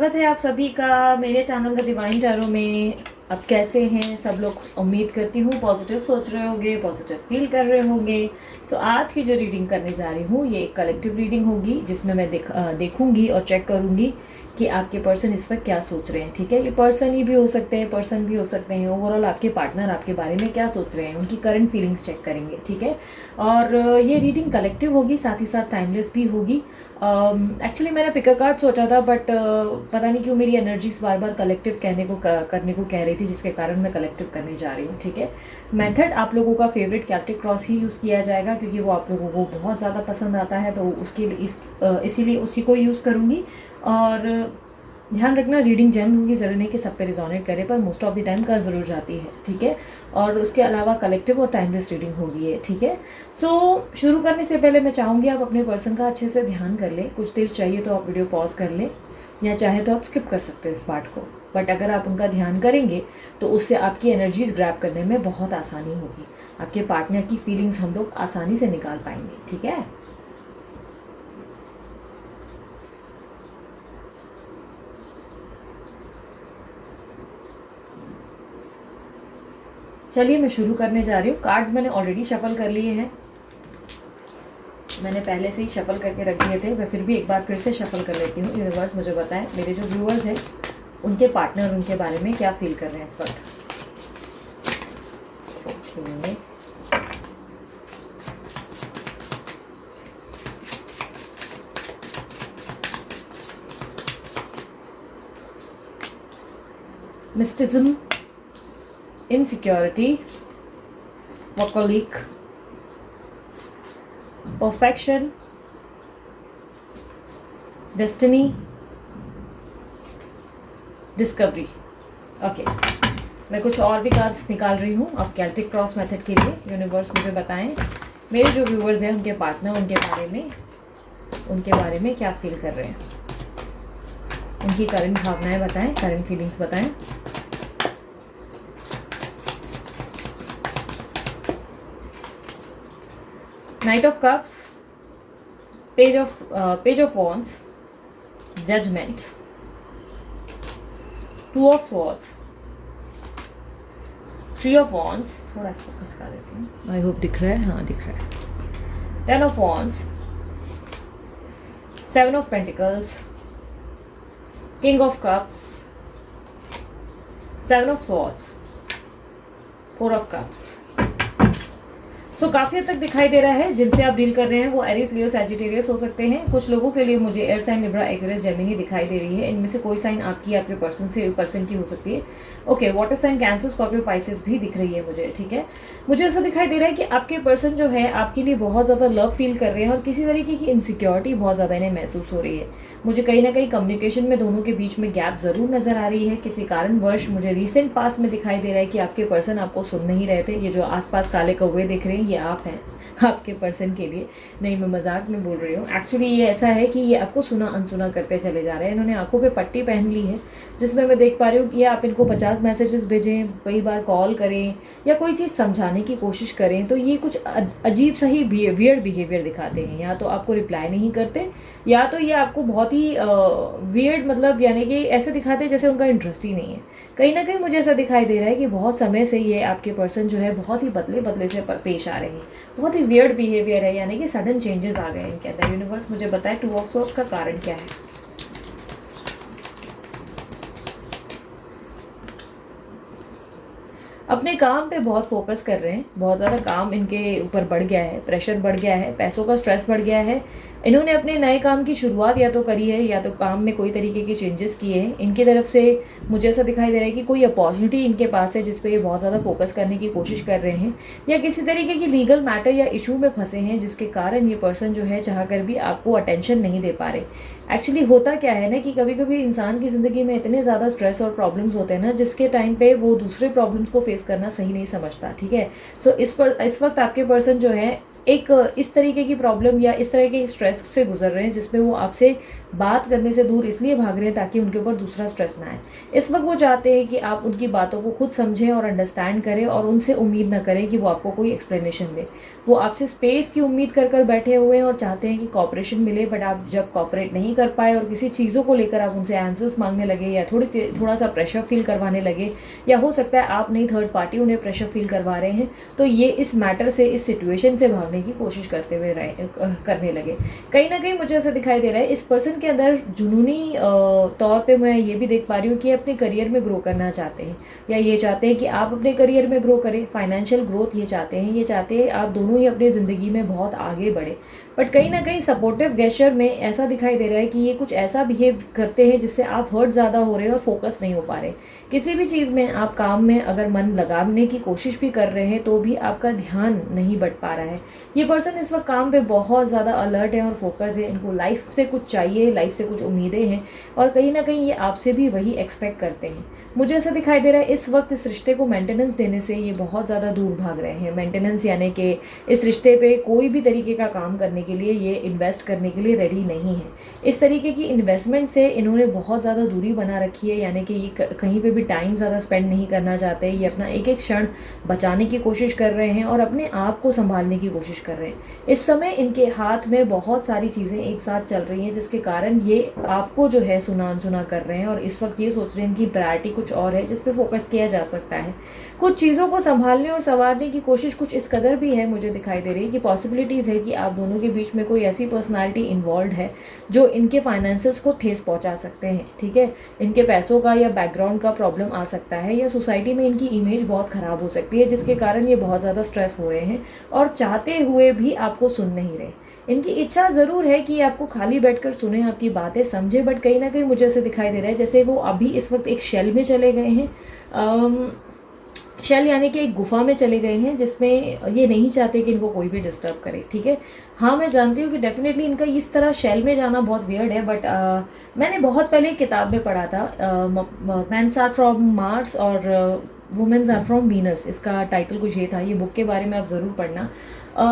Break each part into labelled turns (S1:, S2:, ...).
S1: स्वागत है आप सभी का मेरे चैनल द डिवाइन टैरो में। अब कैसे हैं सब लोग? उम्मीद करती हूँ पॉजिटिव सोच रहे होंगे, पॉजिटिव फील कर रहे होंगे। सो आज की जो रीडिंग करने जा रही हूँ ये एक कलेक्टिव रीडिंग होगी, जिसमें मैं देखूंगी और चेक करूंगी कि आपके पर्सन इस वक्त क्या सोच रहे हैं। ठीक है, ये पर्सन ही भी हो सकते हैं, पर्सन भी हो सकते हैं। ओवरऑल आपके पार्टनर आपके बारे में क्या सोच रहे हैं, उनकी करंट फीलिंग्स चेक करेंगे। ठीक है, और ये रीडिंग कलेक्टिव होगी, साथ ही साथ टाइमलेस भी होगी। एक्चुअली मैंने पिक अ कार्ड सोचा था, बट पता नहीं क्यों मेरी एनर्जीज बार बार कलेक्टिव करने को कह रही थी, जिसके कारण मैं कलेक्टिव करने जा रही हूँ। ठीक है, मेथड आप लोगों का फेवरेट कैल्टिक क्रॉस ही यूज़ किया जाएगा, क्योंकि वो आप लोगों को बहुत ज़्यादा पसंद आता है, तो उसके लिए इसीलिए उसी को यूज़ करूँगी। और ध्यान रखना, रीडिंग जनरल होगी, ज़रूर नहीं कि सब पे रिजोनेट करे, पर मोस्ट ऑफ द टाइम कर ज़रूर जाती है। ठीक है, और उसके अलावा कलेक्टिव और टाइमलेस रीडिंग होगी ये। ठीक है, सो शुरू करने से पहले मैं चाहूँगी आप अपने पर्सन का अच्छे से ध्यान कर लें। कुछ देर चाहिए तो आप वीडियो पॉज कर लें, या चाहे तो आप स्किप कर सकते हैं इस पार्ट को। बट अगर आप उनका ध्यान करेंगे तो उससे आपकी एनर्जीज ग्रैब करने में बहुत आसानी होगी। आपके पार्टनर की फीलिंग्स हम लोग आसानी से निकाल पाएंगे। ठीक है, चलिए मैं शुरू करने जा रही हूँ। कार्ड्स मैंने ऑलरेडी शफल कर लिए हैं, मैंने पहले से ही शफल करके रख दिए थे। मैं फिर भी एक बार फिर से शफल कर लेती हूँ। यूनिवर्स मुझे बताएं मेरे जो व्यूअर्स हैं उनके पार्टनर उनके बारे में क्या फील कर रहे हैं इस वक्त। Okay, mysticism, insecurity, workaholic, perfection, destiny, discovery. Okay, मैं कुछ और भी कार्ड्स निकाल रही हूँ अब कैल्टिक क्रॉस मेथड के लिए। यूनिवर्स मुझे बताएं मेरे जो व्यूअर्स हैं उनके पार्टनर उनके बारे में क्या फील कर रहे हैं, उनकी करंट भावनाएं बताएं, करंट फीलिंग्स बताएं। Knight of cups, page of wands, judgement, two of swords, three of wands, थोड़ा सा फोकस कर देती हूँ, आई होप दिख रहा है, हाँ दिख रहा है। Ten of wands, seven of pentacles, king of cups, seven of swords, four of cups. So काफ़ी हद तक दिखाई दे रहा है जिनसे आप डील कर रहे हैं वो एरीज, लियो, सैजिटेरियस हो सकते हैं। कुछ लोगों के लिए मुझे air sign, Libra, Aquarius, Gemini दिखाई दे रही है। इनमें से कोई साइन आपकी आपके पर्सन की हो सकती है। Okay, water sign, Cancer, Scorpio, Pisces भी दिख रही है मुझे। ठीक है, मुझे ऐसा दिखाई दे रहा है कि आपके पर्सन जो है आपके लिए बहुत ज़्यादा लव फील कर रहे हैं, और किसी तरीके की इनसिक्योरिटी बहुत ज़्यादा इन्हें महसूस हो रही है। मुझे कहीं ना कहीं कम्युनिकेशन में दोनों के बीच में गैप ज़रूर नज़र आ रही है। किसी कारणवश मुझे रिसेंट पास में दिखाई दे रहा है कि आपके पर्सन आपको सुन नहीं रहे थे। ये जो आसपास काले कौवे दिख रहे हैं ये आप हैं आपके पर्सन के लिए। नहीं, मैं मजाक में बोल रही हूँ। एक्चुअली ये ऐसा है कि ये आपको सुना अनसुना करते चले जा रहे हैं। इन्होंने आंखों पे पट्टी पहन ली है, जिसमें मैं देख पा रही हूँ कि आप इनको 50 मैसेजेस भेजें, कई बार कॉल करें, या कोई चीज़ समझाने की कोशिश करें, तो ये कुछ अजीब सा ही वियर्ड बिहेवियर दिखाते हैं। या तो आपको रिप्लाई नहीं करते, या तो ये आपको बहुत ही वियर्ड, मतलब यानी कि ऐसे दिखाते हैं जैसे उनका इंटरेस्ट ही नहीं है। कहीं ना कहीं मुझे ऐसा दिखाई दे रहा है कि बहुत समय से ये आपके पर्सन जो है बहुत ही बदले बदले से पेश आ रहे हैं। बहुत ही वियर्ड बिहेवियर है, यानी कि सडन चेंजेस आ गए हैं इनके अंदर। यूनिवर्स मुझे बताए टू ऑफ सोर्स का कारण क्या है। अपने काम पे बहुत फोकस कर रहे हैं, बहुत ज़्यादा काम इनके ऊपर बढ़ गया है, प्रेशर बढ़ गया है, पैसों का स्ट्रेस बढ़ गया है। इन्होंने अपने नए काम की शुरुआत या तो करी है, या तो काम में कोई तरीके के चेंजेस किए हैं। इनकी तरफ से मुझे ऐसा दिखाई दे रहा है कि कोई अपॉर्चुनिटी इनके पास है जिस पे ये बहुत ज़्यादा फोकस करने की कोशिश कर रहे हैं, या किसी तरीके की लीगल मैटर या इशू में फंसे हैं, जिसके कारण ये पर्सन जो है चाह कर भी आपको अटेंशन नहीं दे पा रहे। एक्चुअली होता क्या है ना कि कभी कभी इंसान की ज़िंदगी में इतने ज़्यादा स्ट्रेस और प्रॉब्लम्स होते हैं ना, जिसके टाइम पे वो दूसरे प्रॉब्लम्स को फेस करना सही नहीं समझता। ठीक है, सो इस वक्त आपके पर्सन जो है एक इस तरीके की प्रॉब्लम या इस तरह के स्ट्रेस से गुजर रहे हैं जिसमें वो आपसे बात करने से दूर इसलिए भाग रहे हैं ताकि उनके ऊपर दूसरा स्ट्रेस ना आए। इस वक्त वो चाहते हैं कि आप उनकी बातों को खुद समझें और अंडरस्टैंड करें और उनसे उम्मीद ना करें कि वो आपको कोई एक्सप्लेनेशन दे। वो आपसे स्पेस की उम्मीद कर कर बैठे हुए हैं और चाहते हैं कि कॉपरेशन मिले, बट आप जब कॉपरेट नहीं कर पाए और किसी चीज़ों को लेकर आप उनसे आंसर्स मांगने लगे या थोड़ा सा प्रेशर फील करवाने लगे, या हो सकता है आप नहीं थर्ड पार्टी उन्हें प्रेशर फील करवा रहे हैं, तो ये इस मैटर से, इस सिचुएशन से भागने की कोशिश करने लगे। कहीं ना कहीं मुझे ऐसा दिखाई दे रहा है इस पर्सन के अंदर जुनूनी तौर पे मैं ये भी देख पा रही हूँ कि अपने करियर में ग्रो करना चाहते हैं, या ये चाहते हैं कि आप अपने करियर में ग्रो करें, फाइनेंशियल ग्रोथ ये चाहते हैं, ये चाहते हैं आप दोनों ही अपनी ज़िंदगी में बहुत आगे बढ़े। बट कहीं ना कहीं सपोर्टिव गेस्चर में ऐसा दिखाई दे रहा है कि ये कुछ ऐसा बिहेव करते हैं जिससे आप हर्ट ज़्यादा हो रहे हैं और फोकस नहीं हो पा रहे। किसी भी चीज़ में आप काम में अगर मन लगाने की कोशिश भी कर रहे हैं तो भी आपका ध्यान नहीं बढ़ पा रहा है। ये पर्सन इस वक्त काम पे बहुत ज़्यादा अलर्ट है और फोकस है, इनको लाइफ से कुछ चाहिए, लाइफ से कुछ उम्मीदें हैं और कहीं ना कहीं ये आपसे भी वही एक्सपेक्ट करते हैं। मुझे ऐसा दिखाई दे रहा है इस वक्त इस रिश्ते को मेंटेनेंस देने से ये बहुत ज़्यादा दूर भाग रहे हैं। मेंटेनेंस यानी कि इस रिश्ते पे कोई भी तरीके का काम करने के लिए, ये इन्वेस्ट करने के लिए रेडी नहीं है। इस तरीके की इन्वेस्टमेंट से इन्होंने बहुत ज़्यादा दूरी बना रखी है, यानी कि ये कहीं पे भी टाइम ज़्यादा स्पेंड नहीं करना चाहते। ये अपना एक एक क्षण बचाने की कोशिश कर रहे हैं और अपने आप को संभालने की कोशिश कर रहे हैं। इस समय इनके हाथ में बहुत सारी चीज़ें एक साथ चल रही हैं जिसके कारण ये आपको जो है सुना अनसुना कर रहे हैं और इस वक्त ये सोच रहे हैं इनकी प्रायोरिटी कुछ और है जिस पे फोकस किया जा सकता है। कुछ चीज़ों को संभालने और संवारने की कोशिश कुछ इस कदर भी है, मुझे दिखाई दे रही है कि पॉसिबिलिटीज़ है कि आप दोनों के बीच में कोई ऐसी पर्सनालिटी इन्वॉल्व है जो इनके फाइनेंसेस को ठेस पहुंचा सकते हैं। ठीक है, इनके पैसों का या बैकग्राउंड का प्रॉब्लम आ सकता है, या सोसाइटी में इनकी इमेज बहुत ख़राब हो सकती है जिसके कारण ये बहुत ज़्यादा स्ट्रेस हो रहे हैं और चाहते हुए भी आपको सुन नहीं रहे। इनकी इच्छा ज़रूर है कि आपको खाली बैठकर सुने, आपकी बातें समझे, बट कहीं ना कहीं मुझे ऐसे दिखाई दे रहा है जैसे वो अभी इस वक्त एक शेल में चले गए हैं। शेल यानी कि एक गुफा में चले गए हैं जिसमें ये नहीं चाहते कि इनको कोई भी डिस्टर्ब करे। ठीक है, हाँ मैं जानती हूँ कि डेफिनेटली इनका इस तरह शेल में जाना बहुत वियर्ड है, बट मैंने बहुत पहले एक किताब में पढ़ा था, मैन्स आर फ्रॉम मार्स और वुमेन्स आर फ्रॉम वीनस, इसका टाइटल कुछ ये था। ये बुक के बारे में आप ज़रूर पढ़ना।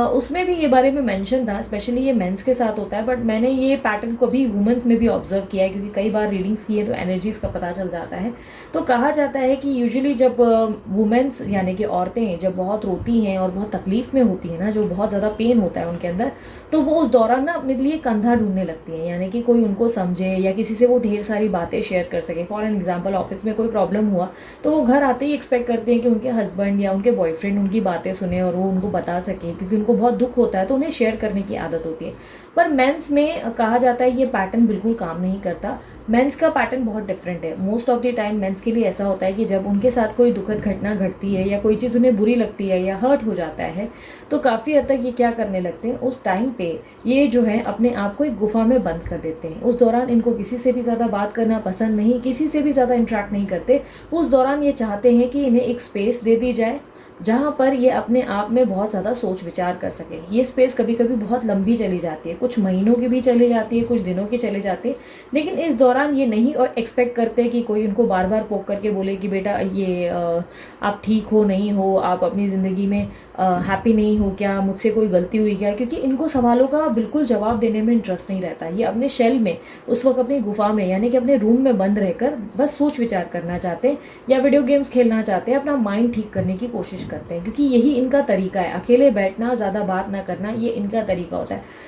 S1: उसमें भी ये बारे में मेंशन था, स्पेशली ये मेंस के साथ होता है, बट मैंने ये पैटर्न को भी वुमेंस में भी ऑब्जर्व किया है क्योंकि कई बार रीडिंग्स की है तो एनर्जीज़ का पता चल जाता है। तो कहा जाता है कि यूजुअली जब वुमेंस यानी कि औरतें जब बहुत रोती हैं और बहुत तकलीफ में होती हैं ना, जो बहुत ज़्यादा पेन होता है उनके अंदर, तो वो उस दौरान ना अपने लिए कंधा ढूंढने लगती हैं, यानी कि कोई उनको समझे या किसी से वो ढेर सारी बातें शेयर कर सके। फॉर एन एग्जाम्पल, ऑफिस में कोई प्रॉब्लम हुआ तो वो घर आते ही एक्सपेक्ट करते हैं कि उनके हस्बैंड या उनके बॉयफ्रेंड उनकी बातें सुने और वो उनको बता सके, क्योंकि उनको बहुत दुख होता है तो उन्हें शेयर करने की आदत होती है। पर मेंस में कहा जाता है ये पैटर्न बिल्कुल काम नहीं करता। मेंस का पैटर्न बहुत डिफरेंट है। Most of the time men's के लिए ऐसा होता है कि जब उनके साथ कोई दुखद घटना घटती है या कोई चीज़ उन्हें बुरी लगती है या हर्ट हो जाता है तो काफ़ी हद तक ये क्या करने लगते हैं, उस टाइम पे ये जो है अपने आप को एक गुफा में बंद कर देते हैं। उस दौरान इनको किसी से भी ज़्यादा बात करना पसंद नहीं, किसी से भी ज़्यादा इंटरेक्ट नहीं करते। उस दौरान ये चाहते हैं कि इन्हें एक स्पेस दे दी जाए जहाँ पर ये अपने आप में बहुत ज़्यादा सोच विचार कर सके। ये स्पेस कभी कभी बहुत लंबी चली जाती है, कुछ महीनों की भी चली जाती है, कुछ दिनों की चली जाती है, लेकिन इस दौरान ये नहीं और एक्सपेक्ट करते कि कोई उनको बार बार पोक करके बोले कि बेटा ये आप ठीक हो नहीं हो, आप अपनी ज़िंदगी में हैप्पी नहीं हो क्या, मुझसे कोई गलती हुई क्या, क्योंकि इनको सवालों का बिल्कुल जवाब देने में इंटरेस्ट नहीं रहता। ये अपने शेल में उस वक्त अपनी गुफा में यानी कि अपने रूम में बंद रहकर बस सोच विचार करना चाहते हैं या वीडियो गेम्स खेलना चाहते हैं, अपना माइंड ठीक करने की कोशिश करते हैं, क्योंकि यही इनका तरीका है। अकेले बैठना, ज़्यादा बात ना करना, ये इनका तरीका होता है।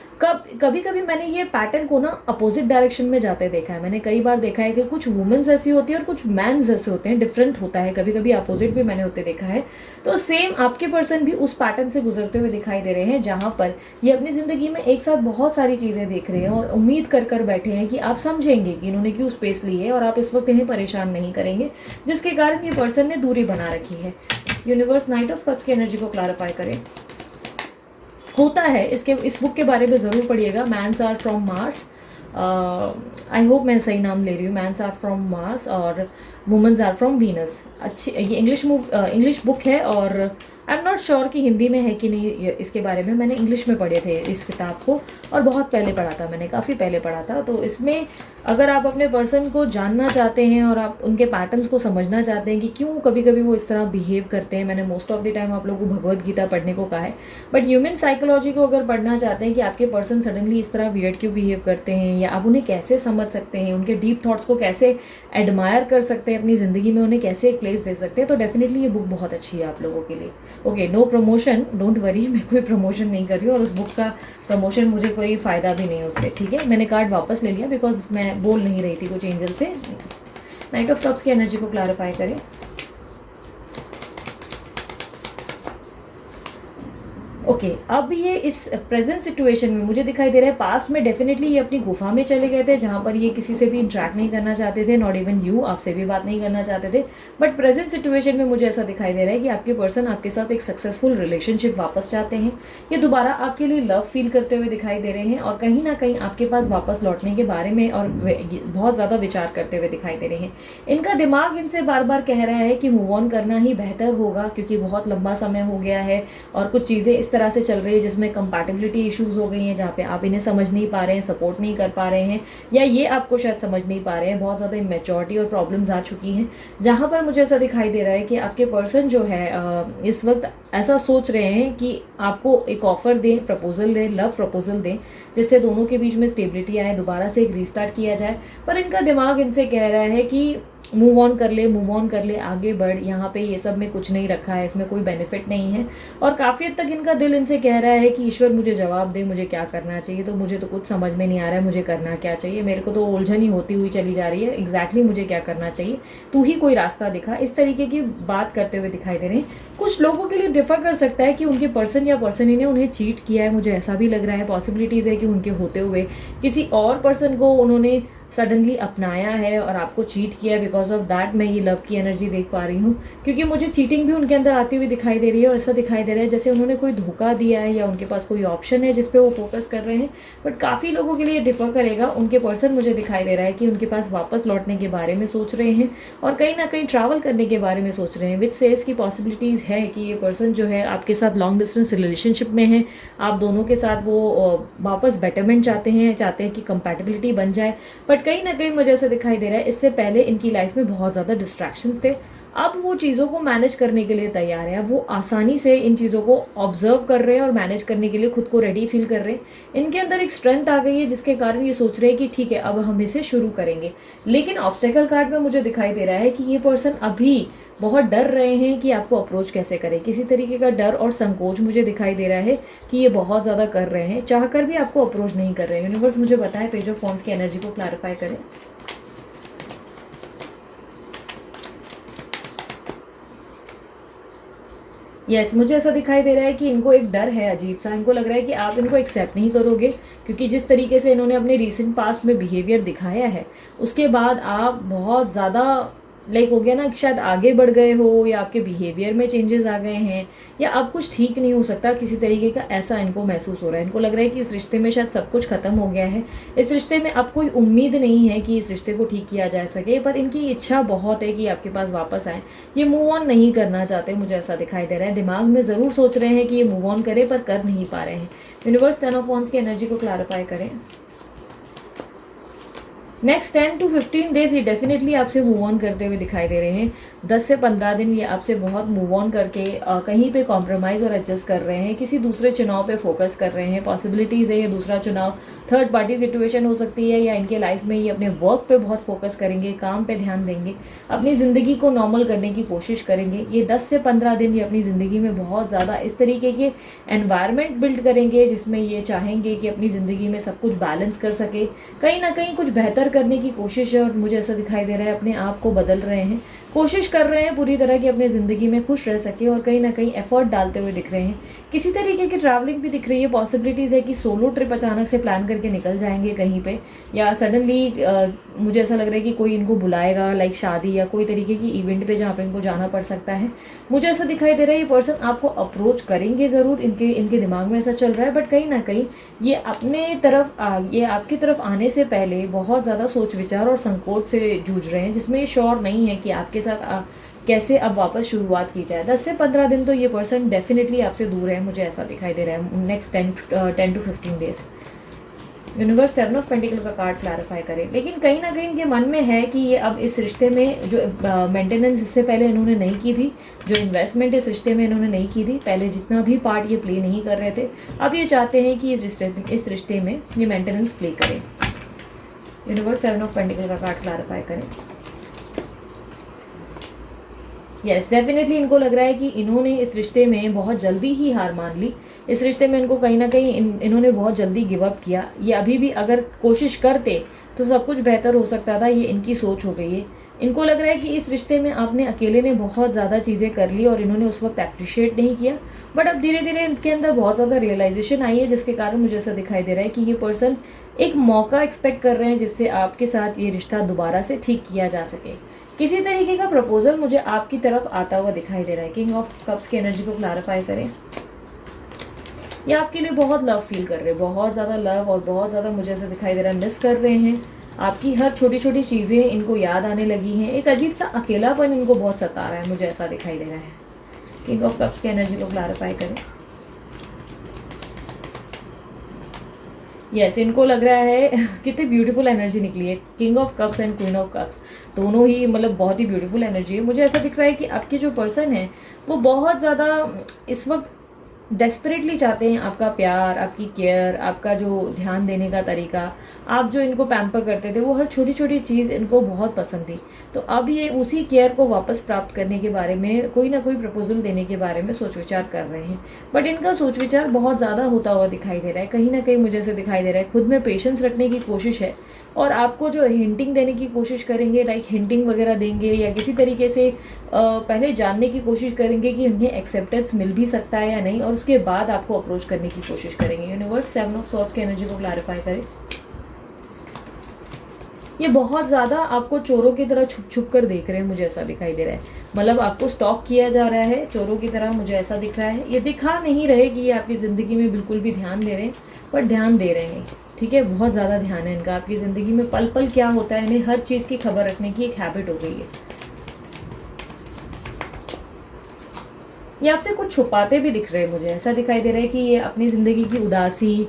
S1: कभी कभी मैंने ये पैटर्न को ना अपोजिट डायरेक्शन में जाते देखा है। मैंने कई बार देखा है कि कुछ वुमेन्स ऐसी होती है और कुछ मैंस ऐसे होते हैं, डिफरेंट होता है। कभी कभी अपोजिट भी मैंने होते देखा है। तो सेम आपके पर्सन भी उस पैटर्न से गुजरते हुए दिखाई दे रहे हैं जहाँ पर ये अपनी ज़िंदगी में एक साथ बहुत सारी चीज़ें देख रहे हैं और उम्मीद कर कर बैठे हैं कि आप समझेंगे कि इन्होंने क्यों स्पेस ली है और आप इस वक्त इन्हें परेशान नहीं करेंगे, जिसके कारण ये पर्सन ने दूरी बना रखी है। यूनिवर्स नाइट ऑफ कप्स की एनर्जी को क्लैरिफाई करें। होता है इसके, इस बुक के बारे में ज़रूर पढ़िएगा, mans are from Mars. I hope मैं सही नाम ले रही हूँ, मैन्स आर फ्रॉम मार्स और वुमेन्स आर फ्रॉम वीनस। अच्छी ये इंग्लिश बुक है और आई एम नॉट श्योर कि हिंदी में है कि नहीं इसके बारे में, मैंने इंग्लिश में पढ़े थे इस किताब को और बहुत पहले पढ़ा था मैंने, काफ़ी पहले पढ़ा था। तो इसमें अगर आप अपने पर्सन को जानना चाहते हैं और आप उनके पैटर्न्स को समझना चाहते हैं कि क्यों कभी कभी वो इस तरह बिहेव करते हैं, मैंने मोस्ट ऑफ द टाइम आप लोगों को भगवद गीता पढ़ने को कहा है, बट ह्यूमन साइकोलॉजी को अगर पढ़ना चाहते हैं कि आपके पर्सन सडनली इस तरह वियर्ड क्यों बिहेव करते हैं, या आप उन्हें कैसे समझ सकते हैं, उनके डीप थॉट्स को कैसे एडमायर कर सकते हैं, अपनी ज़िंदगी में उन्हें कैसे एक प्लेस दे सकते हैं, तो डेफिनेटली ये बुक बहुत अच्छी है आप लोगों के लिए। Okay, no promotion, don't worry, मैं कोई प्रमोशन नहीं कर रही हूँ और उस बुक का प्रमोशन मुझे कोई फ़ायदा भी नहीं है उससे, ठीक है। मैंने कार्ड वापस ले लिया बिकॉज मैं बोल नहीं रही थी कुछ एंजल से। नाइट ऑफ कप्स की एनर्जी को क्लैरिफाई करें। ओके, अब ये इस प्रेजेंट सिचुएशन में मुझे दिखाई दे रहा है पास्ट में डेफिनेटली ये अपनी गुफा में चले गए थे जहाँ पर ये किसी से भी इंटरेक्ट नहीं करना चाहते थे, नॉट इवन यू, आपसे भी बात नहीं करना चाहते थे। बट प्रेजेंट सिचुएशन में मुझे ऐसा दिखाई दे रहा है कि आपके पर्सन आपके साथ एक सक्सेसफुल रिलेशनशिप वापस चाहते हैं, ये दोबारा आपके लिए लव फील करते हुए दिखाई दे रहे हैं और कहीं ना कहीं आपके पास वापस लौटने के बारे में और बहुत ज़्यादा विचार करते हुए दिखाई दे रहे हैं। इनका दिमाग इनसे बार बार कह रहा है कि मूव ऑन करना ही बेहतर होगा क्योंकि बहुत लंबा समय हो गया है और कुछ चीज़ें इस तरह से चल रही है जिसमें कंपैटिबिलिटी इश्यूज हो गई हैं, जहाँ पे आप इन्हें समझ नहीं पा रहे हैं, सपोर्ट नहीं कर पा रहे हैं, या ये आपको शायद समझ नहीं पा रहे हैं। बहुत ज़्यादा इमेच्योरिटी और प्रॉब्लम्स आ चुकी हैं, जहाँ पर मुझे ऐसा दिखाई दे रहा है कि आपके पर्सन जो है इस वक्त ऐसा सोच रहे हैं कि आपको एक ऑफर दें, प्रपोजल दें, लव प्रपोजल दें, जिससे दोनों के बीच में स्टेबिलिटी आए, दोबारा से एक रीस्टार्ट किया जाए। पर इनका दिमाग इनसे कह रहा है कि मूव ऑन कर ले, मूव ऑन कर ले, आगे बढ़, यहाँ पे ये सब में कुछ नहीं रखा है, इसमें कोई बेनिफिट नहीं है। और काफ़ी हद तक इनका दिल इनसे कह रहा है कि ईश्वर मुझे जवाब दे, मुझे क्या करना चाहिए, तो मुझे तो कुछ समझ में नहीं आ रहा है, मुझे करना क्या चाहिए, मेरे को तो उलझन ही होती हुई चली जा रही है, एग्जैक्टली मुझे क्या करना चाहिए, तू ही कोई रास्ता दिखा, इस तरीके की बात करते हुए दिखाई दे रहे हैं। कुछ लोगों के लिए डिफर कर सकता है कि उनके पर्सन या पर्सन ही ने उन्हें चीट किया है, मुझे ऐसा भी लग रहा है। पॉसिबिलिटीज़ है कि उनके होते हुए किसी और पर्सन को उन्होंने सडनली अपनाया है और आपको चीट किया है, बिकॉज ऑफ दैट मैं ये लव की एनर्जी देख पा रही हूँ, क्योंकि मुझे चीटिंग भी उनके अंदर आती हुई दिखाई दे रही है और ऐसा दिखाई दे रहा है जैसे उन्होंने कोई धोखा दिया है या उनके पास कोई ऑप्शन है जिस पे वो फोकस कर रहे हैं। बट काफ़ी लोगों के लिए डिफर करेगा। उनके पर्सन मुझे दिखाई दे रहा है कि उनके पास वापस लौटने के बारे में सोच रहे हैं और कहीं ना कहीं ट्रैवल करने के बारे में सोच रहे हैं, विच सेज की पॉसिबिलिटीज़ है कि ये पर्सन जो है आपके साथ लॉन्ग डिस्टेंस रिलेशनशिप में है, आप दोनों के साथ वो वापस बेटरमेंट चाहते हैं कि कंपैटिबिलिटी बन जाए। बट कहीं ना कहीं मुझे ऐसा दिखाई दे रहा है इससे पहले इनकी लाइफ में बहुत ज़्यादा डिस्ट्रैक्शंस थे, अब वो चीज़ों को मैनेज करने के लिए तैयार है, अब वो आसानी से इन चीज़ों को ऑब्जर्व कर रहे हैं और मैनेज करने के लिए खुद को रेडी फील कर रहे हैं। इनके अंदर एक स्ट्रेंथ आ गई है जिसके कारण ये सोच रहे हैं कि ठीक है अब हम इसे शुरू करेंगे। लेकिन ऑब्स्टेकल कार्ड में मुझे दिखाई दे रहा है कि ये पर्सन अभी बहुत डर रहे हैं कि आपको अप्रोच कैसे करें, किसी तरीके का डर और संकोच मुझे दिखाई दे रहा है कि ये बहुत ज़्यादा कर रहे हैं, चाहकर भी आपको अप्रोच नहीं कर रहे हैं। यूनिवर्स मुझे बताएं, पेज ऑफ वॉन्ड्स की एनर्जी को क्लैरिफाई करें। यस, मुझे ऐसा दिखाई दे रहा है कि इनको एक डर है अजीब सा, इनको लग रहा है कि आप इनको एक्सेप्ट नहीं करोगे क्योंकि जिस तरीके से इन्होंने अपने रीसेंट पास्ट में बिहेवियर दिखाया है उसके बाद आप बहुत ज़्यादा हो गया ना, शायद आगे बढ़ गए हो या आपके बिहेवियर में चेंजेस आ गए हैं या अब कुछ ठीक नहीं हो सकता किसी तरीके का, ऐसा इनको महसूस हो रहा है। इनको लग रहा है कि इस रिश्ते में शायद सब कुछ खत्म हो गया है, इस रिश्ते में अब कोई उम्मीद नहीं है कि इस रिश्ते को ठीक किया जा सके, पर इनकी इच्छा बहुत है कि आपके पास वापस आए। ये मूव ऑन नहीं करना चाहते, मुझे ऐसा दिखाई दे रहा है। दिमाग में ज़रूर सोच रहे हैं कि ये मूव ऑन करें पर कर नहीं पा रहे हैं। यूनिवर्स 10 ऑफ वॉन्ड्स की एनर्जी को क्लैरिफाई करें। नेक्स्ट 10 to 15 डेज ये डेफिनेटली आपसे मूव ऑन करते हुए दिखाई दे रहे हैं। 10 से 15 दिन ये आपसे बहुत मूव ऑन करके कहीं पे कॉम्प्रोमाइज़ और एडजस्ट कर रहे हैं, किसी दूसरे चुनाव पे फोकस कर रहे हैं। पॉसिबिलिटीज़ है ये दूसरा चुनाव थर्ड पार्टी सिचुएशन हो सकती है, या इनके लाइफ में ये अपने वर्क पे बहुत फोकस करेंगे, काम पे ध्यान देंगे, अपनी ज़िंदगी को नॉर्मल करने की कोशिश करेंगे। ये 10 से 15 दिन ये अपनी ज़िंदगी में बहुत ज़्यादा इस तरीके के एनवायरनमेंट बिल्ड करेंगे जिसमें ये चाहेंगे कि अपनी ज़िंदगी में सब कुछ बैलेंस कर सके, कहीं ना कहीं कुछ बेहतर करने की कोशिश है। और मुझे ऐसा दिखाई दे रहा है अपने आप को बदल रहे हैं, कोशिश कर रहे हैं पूरी तरह की अपने ज़िंदगी में खुश रह सके और कहीं ना कहीं एफर्ट डालते हुए दिख रहे हैं। किसी तरीके की ट्रैवलिंग भी दिख रही है, पॉसिबिलिटीज़ है कि सोलो ट्रिप अचानक से प्लान करके निकल जाएंगे कहीं पे, या सडनली मुझे ऐसा लग रहा है कि कोई इनको बुलाएगा, लाइक शादी या कोई तरीके की इवेंट पे जहाँ पे इनको जाना पड़ सकता है। मुझे ऐसा दिखाई दे रहा है ये पर्सन आपको अप्रोच करेंगे ज़रूर, इनके दिमाग में ऐसा चल रहा है, बट कहीं ना कहीं ये अपने तरफ ये आपकी तरफ आने से पहले बहुत ज़्यादा सोच विचार और संकोच से जूझ रहे हैं, जिसमें ये श्योर नहीं है कि आपके साथ कैसे अब वापस शुरुआत की जाए। 10 से 15 दिन तो ये पर्सन डेफिनेटली आपसे दूर है, मुझे ऐसा दिखाई दे रहा है, next 10 to 15 days. Universe 7 of pentacle का कार्ड क्लैरिफाई करें। लेकिन कहीं ना कहीं इनके मन में है कि ये अब इस रिश्ते में जो मेंटेनेंस इससे पहले इन्होंने नहीं की थी, जो इन्वेस्टमेंट इस रिश्ते में इन्होंने नहीं की थी, पहले जितना भी पार्ट ये प्ले नहीं कर रहे थे, अब ये चाहते हैं कि इस रिश्ते में ये मेंटेनेंस प्ले करें। यूनिवर्स 7 ऑफ पेंटिकल का कार्ड क्लैरिफाई करें। यस, डेफिनेटली इनको लग रहा है कि इन्होंने इस रिश्ते में बहुत जल्दी ही हार मान ली। इस रिश्ते में इनको कहीं ना कहीं इन्होंने बहुत जल्दी गिव अप किया। ये अभी भी अगर कोशिश करते तो सब कुछ बेहतर हो सकता था, ये इनकी सोच हो गई है। इनको लग रहा है कि इस रिश्ते में आपने अकेले ने बहुत ज़्यादा चीज़ें कर ली और इन्होंने उस वक्त अप्रिशिएट नहीं किया, बट अब धीरे धीरे इनके अंदर बहुत ज़्यादा रियलाइजेशन आई है, जिसके कारण मुझे ऐसा दिखाई दे रहा है कि ये पर्सन एक मौका एक्सपेक्ट कर रहे हैं जिससे आपके साथ ये रिश्ता दोबारा से ठीक किया जा सके। किसी तरीके का प्रपोजल मुझे आपकी तरफ आता हुआ दिखाई दे रहा है। किंग ऑफ कप्स की एनर्जी को क्लैरिफाई करें। ये आपके लिए बहुत लव फील कर रहे हैं, बहुत ज़्यादा लव, और बहुत ज़्यादा मुझे ऐसा दिखाई दे रहा है मिस कर रहे हैं। आपकी हर छोटी छोटी चीज़ें इनको याद आने लगी हैं। एक अजीब सा अकेलापन इनको बहुत सता रहा है, मुझे ऐसा दिखाई दे रहा है। किंग ऑफ कप्स की एनर्जी को क्लैरिफाई करें। यस, इनको लग रहा है कितनी ब्यूटीफुल एनर्जी निकली है। King of cups and queen of cups दोनों ही मतलब बहुत ही ब्यूटीफुल एनर्जी है। मुझे ऐसा दिख रहा है कि आपके जो पर्सन है वो बहुत ज़्यादा इस वक्त डेस्परेटली चाहते हैं आपका प्यार, आपकी केयर, आपका जो ध्यान देने का तरीका। आप जो इनको पैम्पर करते थे वो हर छोटी छोटी चीज़ इनको बहुत पसंद थी। तो अब ये उसी केयर को वापस प्राप्त करने के बारे में, कोई ना कोई प्रपोजल देने के बारे में सोच विचार कर रहे हैं। बट इनका सोच विचार बहुत ज़्यादा होता हुआ दिखाई दे रहा है। कहीं ना कहीं मुझे ऐसे दिखाई दे रहा है खुद में पेशेंस रखने की कोशिश है, और आपको जो हिंटिंग देने की कोशिश करेंगे, लाइक हिंटिंग वगैरह देंगे, या किसी तरीके से पहले जानने की कोशिश करेंगे कि उन्हें एक्सेप्टेंस मिल भी सकता है या नहीं, और उसके बाद आपको अप्रोच करने की कोशिश करेंगे। यूनिवर्स 7 ऑफ सॉर्ड्स की एनर्जी को क्लैरिफाई करें। ये बहुत ज़्यादा आपको चोरों की तरह छुप छुप कर देख रहे हैं, मुझे ऐसा दिखाई दे रहा है। मतलब आपको स्टॉक किया जा रहा है चोरों की तरह, मुझे ऐसा दिख रहा है। ये दिखा नहीं रहे कि ये आपकी ज़िंदगी में बिल्कुल भी ध्यान दे रहे हैं, पर ध्यान दे रहे हैं। ठीक है, बहुत ज़्यादा ध्यान है इनका आपकी ज़िंदगी में। पल पल क्या होता है, इन्हें हर चीज़ की खबर रखने की एक हैबिट हो गई है। ये आपसे कुछ छुपाते भी दिख रहे हैं, मुझे ऐसा दिखाई दे रहा है कि ये अपनी ज़िंदगी की उदासी,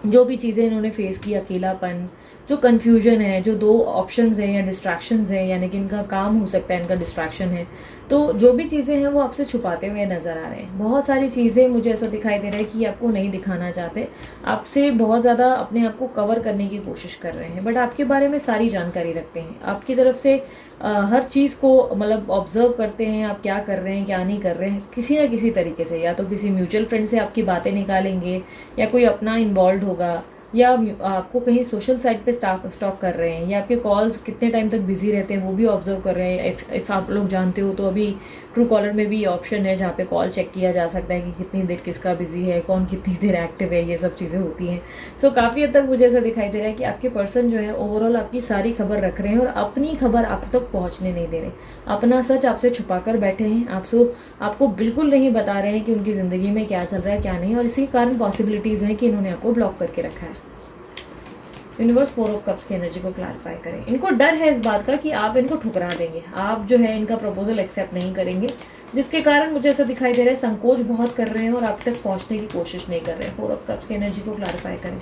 S1: जो भी चीज़ें इन्होंने फेस की, अकेलापन, जो कन्फ्यूजन है, जो दो ऑप्शंस हैं या डिस्ट्रैक्शंस हैं, यानी कि इनका काम हो सकता है इनका डिस्ट्रैक्शन है, तो जो भी चीज़ें हैं वो आपसे छुपाते हुए नज़र आ रहे हैं। बहुत सारी चीज़ें मुझे ऐसा दिखाई दे रहा है कि आपको नहीं दिखाना चाहते, आपसे बहुत ज़्यादा अपने आप को कवर करने की कोशिश कर रहे हैं, बट आपके बारे में सारी जानकारी रखते हैं। आपकी तरफ से हर चीज़ को मतलब ऑब्जर्व करते हैं, आप क्या कर रहे हैं क्या नहीं कर रहे हैं, किसी ना किसी तरीके से। या तो किसी म्यूचुअल फ्रेंड से आपकी बातें निकालेंगे, या कोई अपना इन्वॉल्व होगा, या आपको कहीं सोशल साइट पे स्टॉक कर रहे हैं, या आपके कॉल्स कितने टाइम तक बिजी रहते हैं वो भी ऑब्जर्व कर रहे हैं। इफ़ आप लोग जानते हो तो अभी ट्रू कॉलर में भी ऑप्शन है जहाँ पे कॉल चेक किया जा सकता है कि कितनी देर किसका बिजी है, कौन कितनी देर एक्टिव है, ये सब चीज़ें होती हैं। सो काफ़ी हद तक मुझे ऐसा दिखाई दे रहा है कि आपके पर्सन जो है ओवरऑल आपकी सारी खबर रख रहे हैं, और अपनी खबर आप तक पहुँचने नहीं दे रहे। अपना सच आपसे छुपा कर बैठे हैं, आपको बिल्कुल नहीं बता रहे हैं कि उनकी ज़िंदगी में क्या चल रहा है क्या नहीं, और इसी कारण पॉसिबिलिटीज़ हैं कि इन्होंने आपको ब्लॉक करके रखा है। यूनिवर्स 4 ऑफ कप्स की एनर्जी को क्लैरिफाई करें। इनको डर है इस बात का कि आप इनको ठुकरा देंगे, आप जो है इनका प्रपोजल एक्सेप्ट नहीं करेंगे, जिसके कारण मुझे ऐसा दिखाई दे रहा है संकोच बहुत कर रहे हैं और आप तक पहुंचने की कोशिश नहीं कर रहे हैं। 4 ऑफ कप्स की एनर्जी को क्लैरिफाई करें।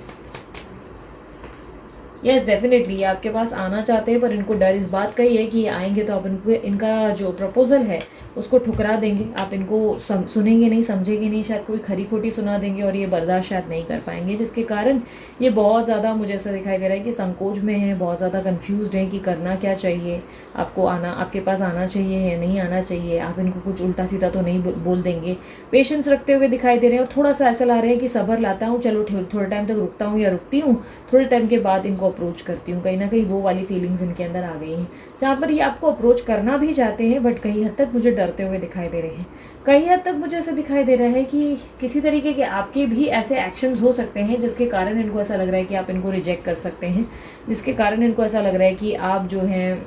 S1: यस, डेफिनेटली आपके पास आना चाहते हैं, पर इनको डर इस बात का ही है कि ये आएंगे तो आप इनको इनका जो प्रपोजल है उसको ठुकरा देंगे, आप इनको सुनेंगे नहीं, समझेंगे नहीं, शायद कोई खरी खोटी सुना देंगे और ये बर्दाश्त शायद नहीं कर पाएंगे, जिसके कारण ये बहुत ज़्यादा मुझे ऐसा दिखाई दे रहा है कि संकोच में है, बहुत ज़्यादा कन्फ्यूज़ड है कि करना क्या चाहिए, आपके पास आना चाहिए या नहीं आना चाहिए। आप इनको कुछ उल्टा सीधा तो नहीं बोल देंगे। पेशेंस रखते हुए दिखाई दे रहे हैं, और थोड़ा सा ऐसा ला रहे हैं कि सब्र लाता हूँ, चलो थोड़े टाइम तक रुकता हूँ या रुकती हूँ, थोड़े टाइम के बाद इनको अप्रोच करती हूँ। कहीं ना कहीं वो वाली फीलिंग्स इनके अंदर आ गई हैं, जहाँ पर ये आपको अप्रोच करना भी चाहते हैं, बट कहीं हद तक मुझे डरते हुए दिखाई दे रहे हैं। कहीं हद तक मुझे ऐसा दिखाई दे रहा है कि किसी तरीके के आपके भी ऐसे एक्शंस हो सकते हैं जिसके कारण इनको ऐसा लग रहा है कि आप इनको रिजेक्ट कर सकते हैं, जिसके कारण इनको ऐसा लग रहा है कि आप जो हैं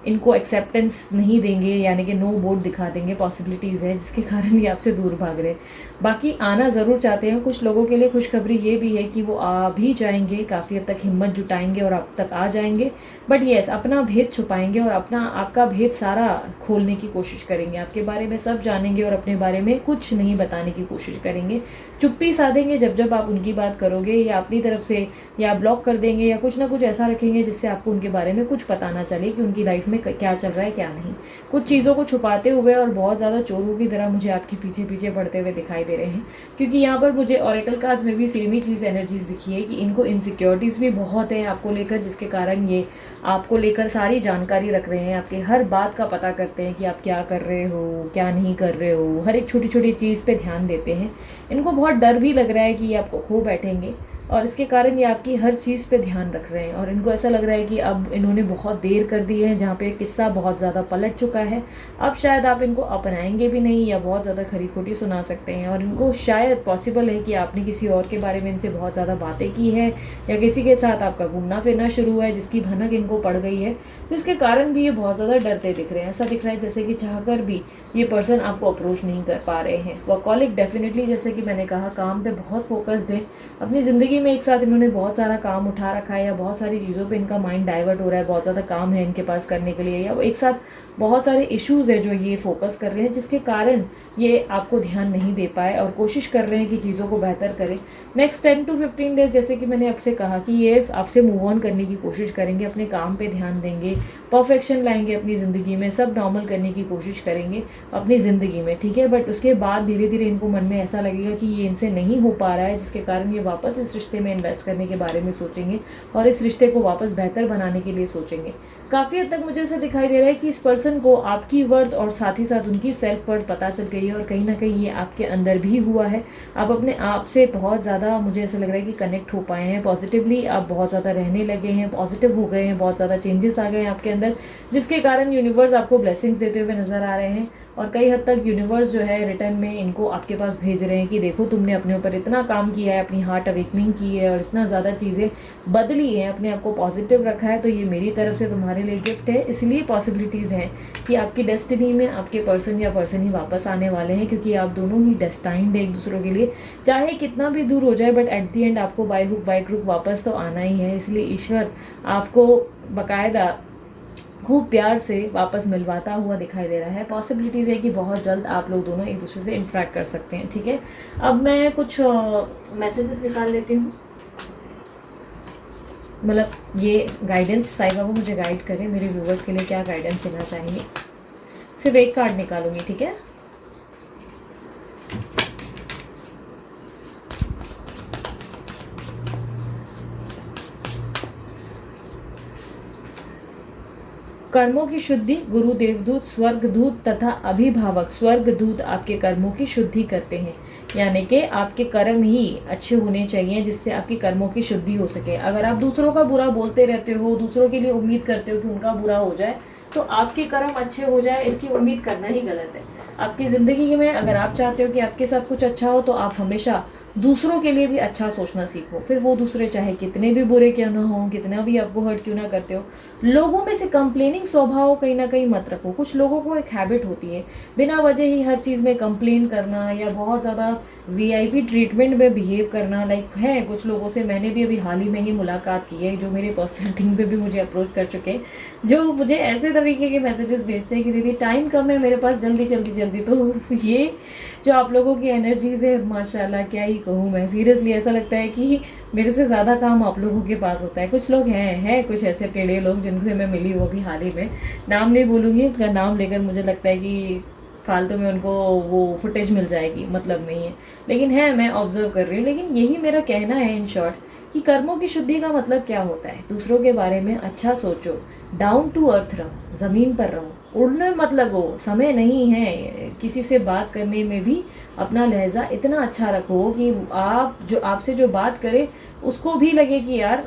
S1: इनको एक्सेप्टेंस नहीं देंगे, यानी कि नो बोर्ड दिखा देंगे, पॉसिबिलिटीज़ है जिसके कारण ये आपसे दूर भाग रहे हैं। बाकी आना ज़रूर चाहते हैं। कुछ लोगों के लिए खुशखबरी ये भी है कि वो आ भी जाएंगे, काफ़ी हद तक हिम्मत जुटाएंगे और आप तक आ जाएंगे। बट येस, अपना भेद छुपाएंगे और आपका भेद सारा खोलने की कोशिश करेंगे, आपके बारे में सब जानेंगे और अपने बारे में कुछ नहीं बताने की कोशिश करेंगे। चुप्पी साधेंगे जब आप उनकी बात करोगे, या अपनी तरफ से या ब्लॉक कर देंगे, या कुछ ना कुछ ऐसा रखेंगे जिससे आपको उनके बारे में कुछ पता ना चले कि उनकी लाइफ में क्या चल रहा है क्या नहीं। कुछ चीज़ों को छुपाते हुए और बहुत ज़्यादा चोरों की तरह मुझे आपके पीछे पीछे बढ़ते हुए दिखाई दे रहे हैं, क्योंकि यहाँ पर मुझे ऑरेकल कार्ड्स में भी सेम ही चीज़ एनर्जीज दिखी है कि इनको इनसिक्योरिटीज़ भी बहुत है आपको लेकर, जिसके कारण ये आपको लेकर सारी जानकारी रख रहे हैं, आपके हर बात का पता करते हैं कि आप क्या कर रहे हो क्या नहीं कर रहे हो, हर एक छोटी छोटी चीज़ पे ध्यान देते हैं। इनको बहुत डर भी लग रहा है कि ये आपको खो बैठेंगे, और इसके कारण ये आपकी हर चीज़ पे ध्यान रख रहे हैं। और इनको ऐसा लग रहा है कि अब इन्होंने बहुत देर कर दी है, जहाँ पे किस्सा बहुत ज़्यादा पलट चुका है। अब शायद आप इनको अपनाएंगे भी नहीं, या बहुत ज़्यादा खरी खोटी सुना सकते हैं। और इनको शायद पॉसिबल है कि आपने किसी और के बारे में इनसे बहुत ज़्यादा बातें की है, या किसी के साथ आपका घूमना फिरना शुरू हुआ है जिसकी भनक इनको पड़ गई है, जिसके कारण भी ये बहुत ज़्यादा डरते दिख रहे हैं। ऐसा दिख रहा है जैसे कि चाहकर भी ये पर्सन आपको अप्रोच नहीं कर पा रहे हैं। वर्कहॉलिक डेफिनेटली, जैसे कि मैंने कहा, काम पे बहुत फोकस्ड है। अपनी ज़िंदगी में एक साथ इन्होंने बहुत सारा काम उठा रखा है, या बहुत सारी चीज़ों पे इनका माइंड डाइवर्ट हो रहा है, बहुत ज़्यादा काम है इनके पास करने के लिए, या एक साथ बहुत सारे इश्यूज़ है जो ये फोकस कर रहे हैं, जिसके कारण ये आपको ध्यान नहीं दे पाए और कोशिश कर रहे हैं कि चीज़ों को बेहतर करें। नेक्स्ट 10 to 15 डेज, जैसे कि मैंने आपसे कहा, कि ये आपसे मूव ऑन करने की कोशिश करेंगे, अपने काम पे ध्यान देंगे, परफेक्शन लाएंगे अपनी ज़िंदगी में, सब नॉर्मल करने की कोशिश करेंगे अपनी ज़िंदगी में, ठीक है। बट उसके बाद धीरे धीरे इनको मन में ऐसा लगेगा कि ये इनसे नहीं हो पा रहा है, जिसके कारण ये वापस इस रिश्ते में इन्वेस्ट करने के बारे में सोचेंगे और इस रिश्ते को वापस बेहतर बनाने के लिए सोचेंगे। काफ़ी हद तक मुझे ऐसा दिखाई दे रहा है कि इस पर्सन को आपकी वर्थ और साथ ही साथ उनकी सेल्फ वर्थ पता चल गई है, और कहीं ना कहीं ये आपके अंदर भी हुआ है। आप अपने आप से बहुत ज़्यादा, मुझे ऐसा लग रहा है कि कनेक्ट हो पाए हैं पॉजिटिवली, आप बहुत ज़्यादा रहने लगे हैं, पॉजिटिव हो गए हैं, बहुत ज़्यादा चेंजेस आ गए हैं आपके अंदर, जिसके कारण यूनिवर्स आपको ब्लेसिंग्स देते हुए नजर आ रहे हैं। और कई हद तक यूनिवर्स जो है रिटर्न में इनको आपके पास भेज रहे हैं कि देखो, तुमने अपने ऊपर इतना काम किया है, अपनी हार्ट अवेकनिंग की है, और इतना ज़्यादा चीज़ें बदली हैं, अपने आप को पॉजिटिव रखा है, तो ये मेरी तरफ से तुम्हारे लिए गिफ्ट है। इसलिए पॉसिबिलिटीज़ हैं कि आपकी डेस्टिनी में आपके पर्सन या पर्सन ही वापस आने वाले हैं, क्योंकि आप दोनों ही डेस्टाइंड है एक दूसरों के लिए। चाहे कितना भी दूर हो जाए, बट एट दी एंड आपको बाय हुक बाय क्रुक वापस तो आना ही है। इसलिए ईश्वर आपको बाकायदा खूब प्यार से वापस मिलवाता हुआ दिखाई दे रहा है। पॉसिबिलिटीज़ है कि बहुत जल्द आप लोग दोनों एक दूसरे से इंटरेक्ट कर सकते हैं, ठीक है। अब मैं कुछ मैसेजेस निकाल लेती हूँ, मतलब ये गाइडेंस, साईं बाबा मुझे गाइड करें, मेरे व्यूवर्स के लिए क्या गाइडेंस देना चाहेंगे। सिर्फ एक कार्ड निकालूंगी, ठीक है। कर्मों की शुद्धि, गुरु देवदूत, स्वर्ग दूत तथा अभिभावक स्वर्ग दूत आपके कर्मों की शुद्धि करते हैं। यानी कि आपके कर्म ही अच्छे होने चाहिए जिससे आपकी कर्मों की शुद्धि हो सके। अगर आप दूसरों का बुरा बोलते रहते हो, दूसरों के लिए उम्मीद करते हो कि उनका बुरा हो जाए, तो आपके कर्म अच्छे हो जाए, इसकी उम्मीद करना ही गलत है। आपकी ज़िंदगी में अगर आप चाहते हो कि आपके साथ कुछ अच्छा हो, तो आप हमेशा दूसरों के लिए भी अच्छा सोचना सीखो। फिर वो दूसरे चाहे कितने भी बुरे क्यों ना हो, कितना भी आपको हर्ट क्यों ना करते हो, लोगों में से कंप्लेनिंग स्वभाव कहीं ना कहीं मत रखो। कुछ लोगों को एक हैबिट होती है बिना वजह ही हर चीज़ में कंप्लेन करना, या बहुत ज़्यादा वीआईपी ट्रीटमेंट में बिहेव करना। लाइक है कुछ लोगों से, मैंने भी अभी हाल ही में ही मुलाकात की है, जो मेरे पर्सनल थिंग पे भी मुझे अप्रोच कर चुके हैं, जो मुझे ऐसे तरीके के मैसेजेस भेजते हैं कि दीदी टाइम कम है मेरे पास, जल्दी जल्दी जल्दी। तो ये जो आप लोगों की एनर्जीज है, माशाल्लाह क्या ही कहूँ मैं, सीरियसली ऐसा लगता है कि मेरे से ज़्यादा काम आप लोगों के पास होता है। कुछ लोग हैं कुछ ऐसे टेढ़े लोग जिनसे मैं मिली हूँ अभी हाल ही में, नाम नहीं बोलूँगी, उनका नाम लेकर मुझे लगता है कि फालतू में उनको वो फुटेज मिल जाएगी, मतलब नहीं है, लेकिन है, मैं ऑब्जर्व कर रही हूँ। लेकिन यही मेरा कहना है इन शॉर्ट, कि कर्मों की शुद्धि का मतलब क्या होता है। दूसरों के बारे में अच्छा सोचो, डाउन टू अर्थ रहो, ज़मीन पर रहो, उड़ने मत लगो। समय नहीं है, किसी से बात करने में भी अपना लहजा इतना अच्छा रखो कि आप जो आपसे जो बात करे उसको भी लगे कि यार,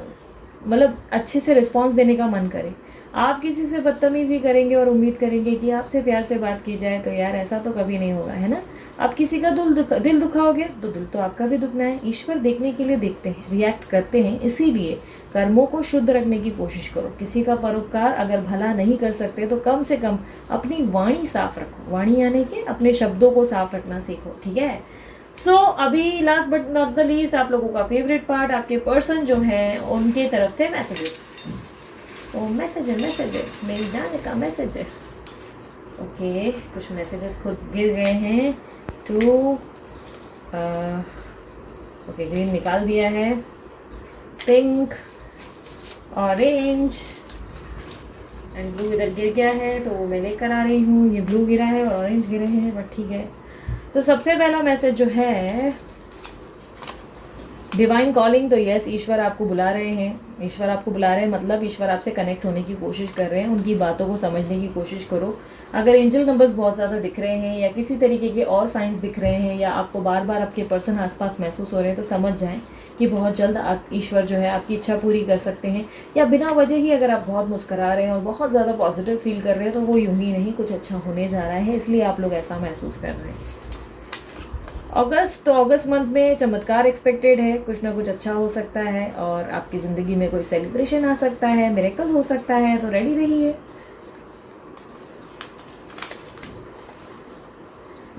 S1: मतलब अच्छे से रिस्पॉन्स देने का मन करे। आप किसी से बदतमीज़ी करेंगे और उम्मीद करेंगे कि आपसे प्यार से बात की जाए, तो यार ऐसा तो कभी नहीं होगा, है ना। आप किसी का दिल दुखाओगे तो दिल तो आपका भी दुखना है। ईश्वर देखने के लिए देखते हैं, रिएक्ट करते हैं, इसीलिए कर्मों को शुद्ध रखने की कोशिश करो। किसी का परोपकार अगर भला नहीं कर सकते तो कम से कम अपनी वाणी साफ रखो। वाणी यानी कि अपने शब्दों को साफ रखना सीखो, ठीक है। सो अभी last but not the least, आप लोगों का फेवरेट पार्ट, आपके पर्सन जो है उनके तरफ से मैसेजेस। ओ मैसेज है मेरी जाने का मैसेज है। ओके, कुछ मैसेजेस खुद गिर गए हैं। टू ओके, ग्रीन निकाल दिया है, पिंक, ऑरेंज एंड ब्लू इधर गिर गया है तो वो मैं लेकर आ रही हूँ। ये ब्लू गिरा है और ऑरेंज गिरे हैं, बट ठीक है। तो सबसे पहला मैसेज जो है डिवाइन कॉलिंग। तो यस, ईश्वर आपको बुला रहे हैं। ईश्वर आपको बुला रहे हैं मतलब ईश्वर आपसे कनेक्ट होने की कोशिश कर रहे हैं। उनकी बातों को समझने की कोशिश करो। अगर एंजल नंबर्स बहुत ज़्यादा दिख रहे हैं या किसी तरीके के और साइंस दिख रहे हैं या आपको बार बार आपके पर्सन आसपास महसूस हो रहे हैं तो समझ जाएं कि बहुत जल्द आप ईश्वर जो है आपकी इच्छा पूरी कर सकते हैं। या बिना वजह ही अगर आप बहुत मुस्करा रहे हैं और बहुत ज़्यादा पॉजिटिव फील कर रहे हैं तो वो यूं ही नहीं, कुछ अच्छा होने जा रहा है, इसलिए आप लोग ऐसा महसूस कर रहे हैं। अगस्त मंथ में चमत्कार एक्सपेक्टेड है। कुछ ना कुछ अच्छा हो सकता है और आपकी ज़िंदगी में कोई सेलिब्रेशन आ सकता है, मिरेकल हो सकता है, तो रेडी रहिए।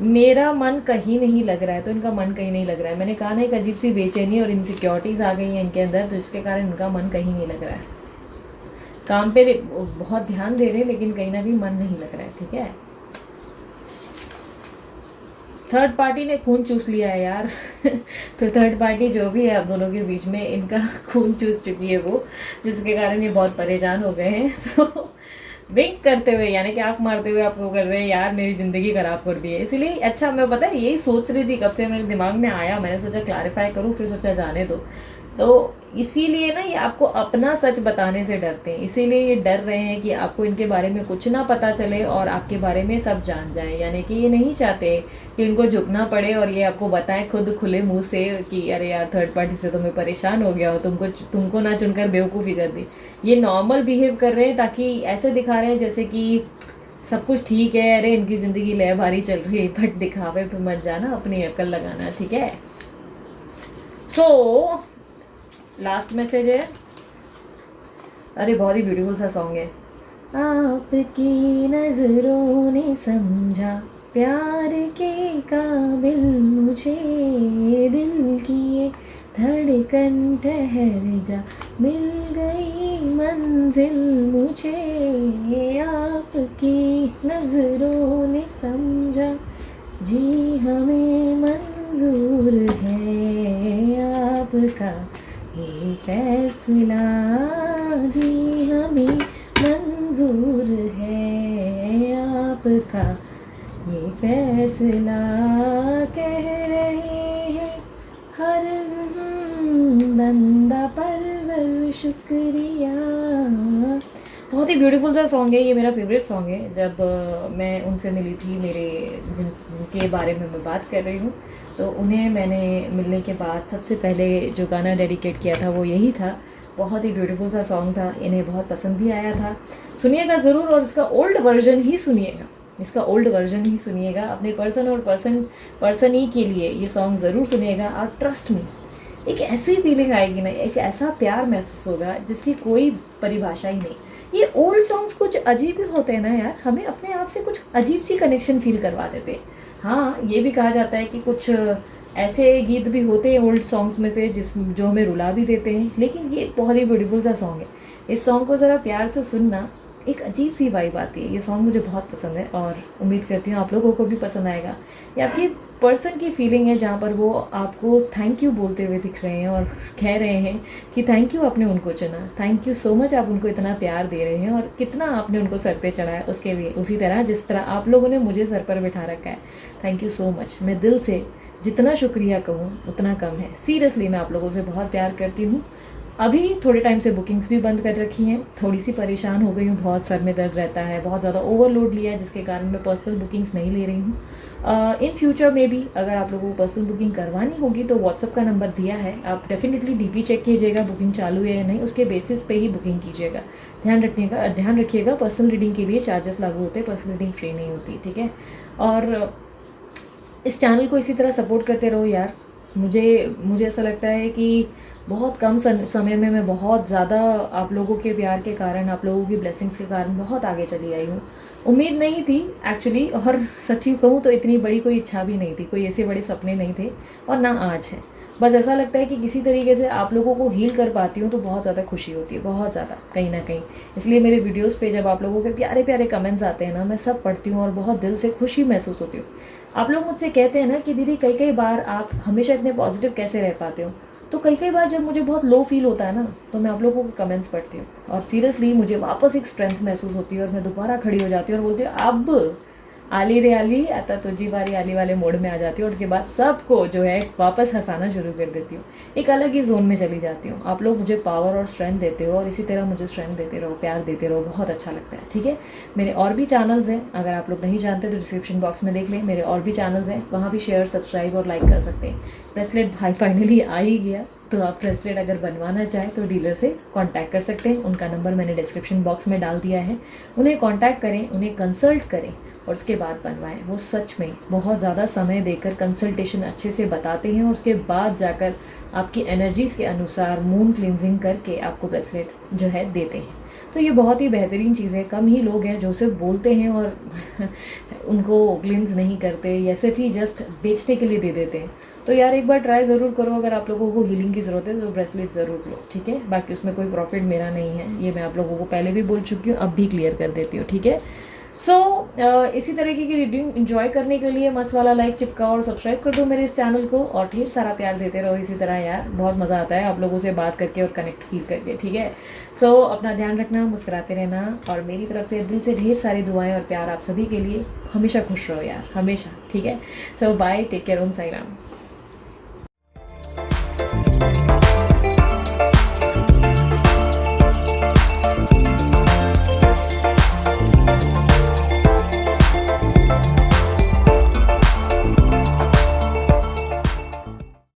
S1: मेरा मन कहीं नहीं लग रहा है, तो इनका मन कहीं नहीं लग रहा है। मैंने कहा ना, एक अजीब सी बेचैनी और इनसिक्योरिटीज़ आ गई हैं इनके अंदर, तो इसके कारण इनका मन कहीं नहीं लग रहा है। काम पे बहुत ध्यान दे रहे हैं लेकिन कहीं ना कहीं मन नहीं लग रहा है, ठीक है। थर्ड पार्टी ने खून चूस लिया है यार तो थर्ड पार्टी जो भी है आप दोनों के बीच में, इनका खून चूस चुकी है वो, जिसके कारण ये बहुत परेशान हो गए हैं तो विंक करते हुए यानी कि आँख मारते हुए आपको कर रहे हैं यार मेरी ज़िंदगी ख़राब कर दी है। इसीलिए अच्छा, मैं पता है यही सोच रही थी, कब से मेरे दिमाग में आया, मैंने सोचा क्लैरिफाई करूँ, फिर सोचा जाने दो। तो इसीलिए ना ये आपको अपना सच बताने से डरते हैं। इसीलिए ये डर रहे हैं कि आपको इनके बारे में कुछ ना पता चले और आपके बारे में सब जान जाए। यानी कि ये नहीं चाहते कि इनको झुकना पड़े और ये आपको बताएं खुद खुले मुंह से कि अरे यार थर्ड पार्टी से तो मैं परेशान हो गया हो, तुमको ना चुनकर बेवकूफ़ी कर दी। ये नॉर्मल बिहेव कर रहे हैं ताकि ऐसे दिखा रहे हैं जैसे कि सब कुछ ठीक है, अरे इनकी ज़िंदगी लय भारी चल रही है, बट दिखावे पे मत जाना, अपनी अक्ल लगाना, ठीक है। सो लास्ट मैसेज है, अरे बहुत ही ब्यूटीफुल सा सॉन्ग है। आपकी नजरों ने समझा प्यार के काबिल मुझे, दिल की ये धड़कन ठहर जा, मिल गई मंजिल मुझे। आपकी नजरों ने समझा, जी हमें मंजूर है आपका ये फैसला, जी हमें मंजूर है आपका ये फैसला। कह रहे हैं हर बंदा परवर शुक्रिया। बहुत ही ब्यूटीफुल सा सॉन्ग है ये, मेरा फेवरेट सॉन्ग है। जब मैं उनसे मिली थी, मेरे जिनके बारे में मैं बात कर रही हूँ, तो उन्हें मैंने मिलने के बाद सबसे पहले जो गाना डेडिकेट किया था वो यही था। बहुत ही ब्यूटीफुल सा सॉन्ग था, इन्हें बहुत पसंद भी आया था। सुनिएगा ज़रूर और इसका ओल्ड वर्जन ही सुनिएगा, इसका ओल्ड वर्जन ही सुनिएगा। अपने पर्सन और पर्सन ही के लिए ये सॉन्ग ज़रूर सुनिएगा और ट्रस्ट में एक ऐसी फीलिंग आएगी ना, एक ऐसा प्यार महसूस होगा जिसकी कोई परिभाषा ही नहीं। ये ओल्ड सॉन्ग्स कुछ अजीब ही होते हैं ना यार, हमें अपने आप से कुछ अजीब सी कनेक्शन फील करवा देते हैं। हाँ, ये भी कहा जाता है कि कुछ ऐसे गीत भी होते हैं ओल्ड सॉन्ग्स में से जो हमें रुला भी देते हैं, लेकिन ये बहुत ही ब्यूटीफुल सा सॉन्ग है। इस सॉन्ग को ज़रा प्यार से सुनना, एक अजीब सी वाइब आती है। ये सॉन्ग मुझे बहुत पसंद है और उम्मीद करती हूँ आप लोगों को भी पसंद आएगा। ये आपकी पर्सन की फीलिंग है जहाँ पर वो आपको थैंक यू बोलते हुए दिख रहे हैं और कह रहे हैं कि थैंक यू आपने उनको चुना, थैंक यू सो मच, आप उनको इतना प्यार दे रहे हैं और कितना आपने उनको सर पे चढ़ाया उसके लिए, उसी तरह जिस तरह आप लोगों ने मुझे सर पर बिठा रखा है। Thank you so much. मैं दिल से जितना शुक्रिया कहूँ उतना कम है। सीरियसली मैं आप लोगों से बहुत प्यार करती हूँ। अभी थोड़े टाइम से बुकिंग्स भी बंद कर रखी हैं, थोड़ी सी परेशान हो गई हूँ, बहुत सर में दर्द रहता है, बहुत ज़्यादा ओवरलोड लिया है जिसके कारण मैं पर्सनल बुकिंग्स नहीं ले रही हूँ। इन फ्यूचर में भी अगर आप लोगों को पर्सनल बुकिंग करवानी होगी तो व्हाट्सअप का नंबर दिया है, आप डेफिनेटली डीपी चेक कीजिएगा बुकिंग चालू है या नहीं, उसके बेसिस पे ही बुकिंग कीजिएगा। ध्यान रखिएगा पर्सनल रीडिंग के लिए चार्जेस लागू होते हैं, पर्सनल रीडिंग फ्री नहीं होती, ठीक है। और इस चैनल को इसी तरह सपोर्ट करते रहो यार। मुझे ऐसा लगता है कि बहुत कम समय में मैं बहुत ज़्यादा आप लोगों के प्यार के कारण, आप लोगों की ब्लेसिंग्स के कारण बहुत आगे चली आई हूँ। उम्मीद नहीं थी एक्चुअली, और सच्ची कहूँ तो इतनी बड़ी कोई इच्छा भी नहीं थी, कोई ऐसे बड़े सपने नहीं थे और ना आज है। बस ऐसा लगता है कि किसी तरीके से आप लोगों को हील कर पाती हूँ तो बहुत ज़्यादा खुशी होती है, बहुत ज़्यादा, कहीं ना कहीं। इसलिए मेरे वीडियोस पे जब आप लोगों के प्यारे प्यारे कमेंट्स आते हैं ना, मैं सब पढ़ती हूँ और बहुत दिल से खुशी महसूस होती हूँ। आप लोग मुझसे कहते हैं ना कि दीदी कई कई बार आप हमेशा इतने पॉजिटिव कैसे रह पाते हो, तो कई कई बार जब मुझे बहुत लो फील होता है ना, तो मैं आप लोगों के कमेंट्स पढ़ती हूँ और सीरियसली मुझे वापस एक स्ट्रेंथ महसूस होती है और मैं दोबारा खड़ी हो जाती हूँ और बोलती हूँ अब आली रे आली आता तुझी बारी आली वाले मोड में आ जाती हूँ और उसके बाद सबको जो है वापस हंसाना शुरू कर देती हूँ, एक अलग ही जोन में चली जाती हूँ। आप लोग मुझे पावर और स्ट्रेंथ देते हो और इसी तरह मुझे स्ट्रेंथ देते रहो, प्यार देते रहो, बहुत अच्छा लगता है। ठीक है, मेरे और भी चैनल्स हैं, अगर आप लोग नहीं जानते तो डिस्क्रिप्शन बॉक्स में देख लें, मेरे और भी चैनल्स हैं, वहाँ भी शेयर, सब्सक्राइब और लाइक कर सकते हैं। ब्रेसलेट भाई फाइनली आ ही गया, तो आप ब्रेसलेट अगर बनवाना चाहें तो डीलर से कांटेक्ट कर सकते हैं। उनका नंबर मैंने डिस्क्रिप्शन बॉक्स में डाल दिया है, उन्हें कांटेक्ट करें, उन्हें कंसल्ट करें और उसके बाद बनवाएं। वो सच में बहुत ज़्यादा समय देकर कंसल्टेशन अच्छे से बताते हैं और उसके बाद जाकर आपकी एनर्जीज़ के अनुसार मून क्लिनजिंग करके आपको ब्रेसलेट जो है देते हैं। तो ये बहुत ही बेहतरीन चीज़ है। कम ही लोग हैं जो सिर्फ बोलते हैं और उनको क्लिनज नहीं करते या सिर्फ ही जस्ट बेचने के लिए दे देते हैं। तो यार एक बार ट्राई ज़रूर करो, अगर आप लोगों को हीलिंग की ज़रूरत है तो ब्रेसलेट ज़रूर लो। ठीक है, बाकी उसमें कोई प्रॉफिट मेरा नहीं है, ये मैं आप लोगों को पहले भी बोल चुकी हूँ, अब भी क्लियर कर देती हूँ। ठीक है, इसी तरीके की रीडिंग इन्जॉय करने के लिए मस्त वाला लाइक चिपकाओ और सब्सक्राइब कर दो मेरे इस चैनल को और ढेर सारा प्यार देते रहो इसी तरह यार। बहुत मज़ा आता है आप लोगों से बात करके और कनेक्ट फील करके। ठीक है, अपना ध्यान रखना, मुस्कुराते रहना और मेरी तरफ से दिल से ढेर सारी दुआएं और प्यार आप सभी के लिए। हमेशा खुश रहो यार, हमेशा। ठीक है, बाय, टेक केयर, ओम साई राम।